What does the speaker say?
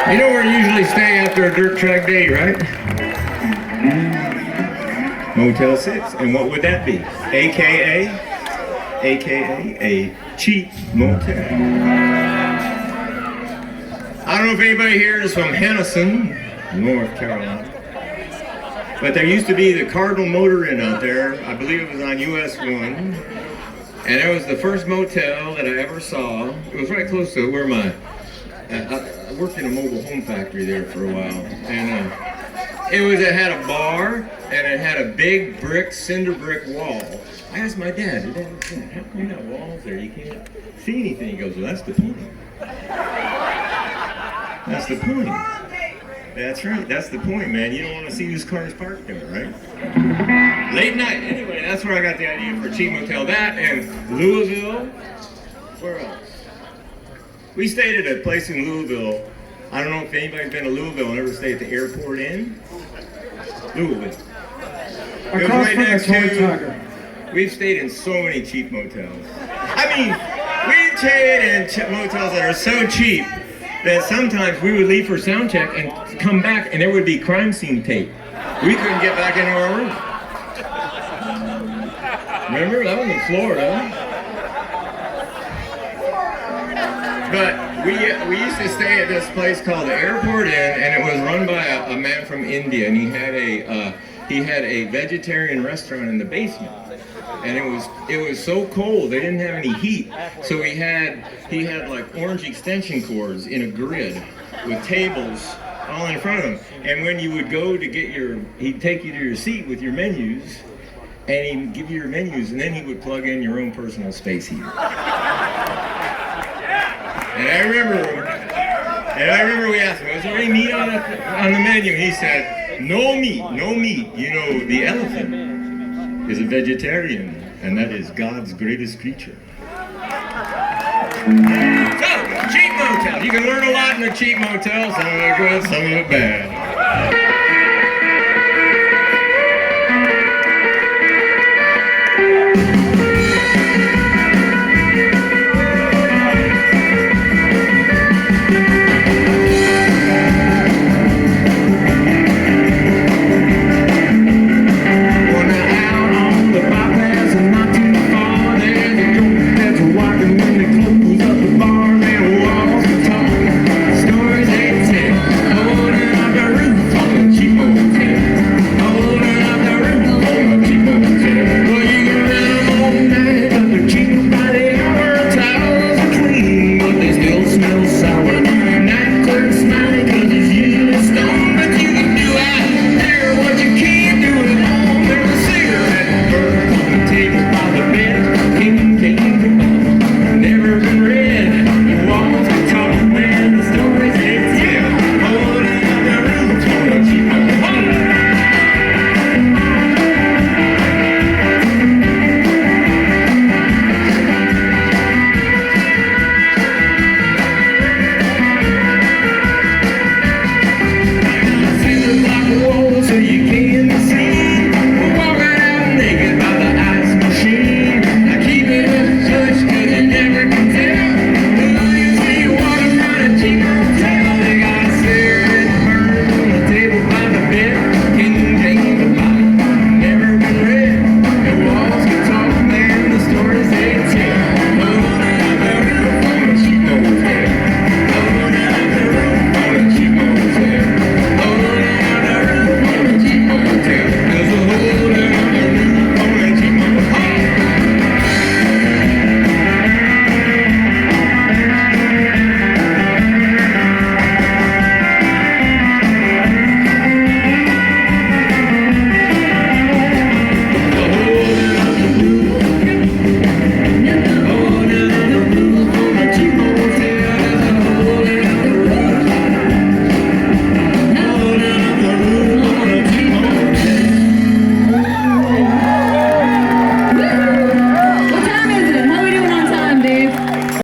You know where you usually stay after a dirt track day, right? Motel 6. And what would that be? AKA a cheap motel. I don't know if anybody here is from Henderson, North Carolina. But there used to be the Cradle Motor Inn out there. I believe it was on US 1. And it was the first motel that I ever saw. It was right close to where I worked in a mobile home factory there for a while. And it had a bar, and it had a big cinder brick wall. I asked my dad, how come that wall's there? You can't see anything. He goes, well, that's the point. That's the point. That's right, that's the point, man. You don't want to see whose car is parked there, right? Late night. Anyway, that's where I got the idea for a cheap motel. That and Louisville. Where else? We stayed at a place in Louisville. I don't know if anybody's been to Louisville and ever stayed at the Airport Inn. Louisville. Across from the Toy Tiger. We've stayed in so many cheap motels. I mean, we've stayed in motels that are so cheap that sometimes we would leave for sound check and come back and there would be crime scene tape. We couldn't get back into our room. Remember? That was in Florida. But we used to stay at this place called the Airport Inn, and it was run by a man from India, and he had a vegetarian restaurant in the basement. And it was so cold, they didn't have any heat. So he had like orange extension cords in a grid with tables all in front of him. And when you would go to get he'd take you to your seat with your menus, and he'd give you your menus, and then he would plug in your own personal space heater. And I remember we asked him, was there any meat on the menu? And he said, no meat. You know, the elephant is a vegetarian, and that is God's greatest creature. So, cheap motel. You can learn a lot in a cheap motel. Some of it good, some of it bad.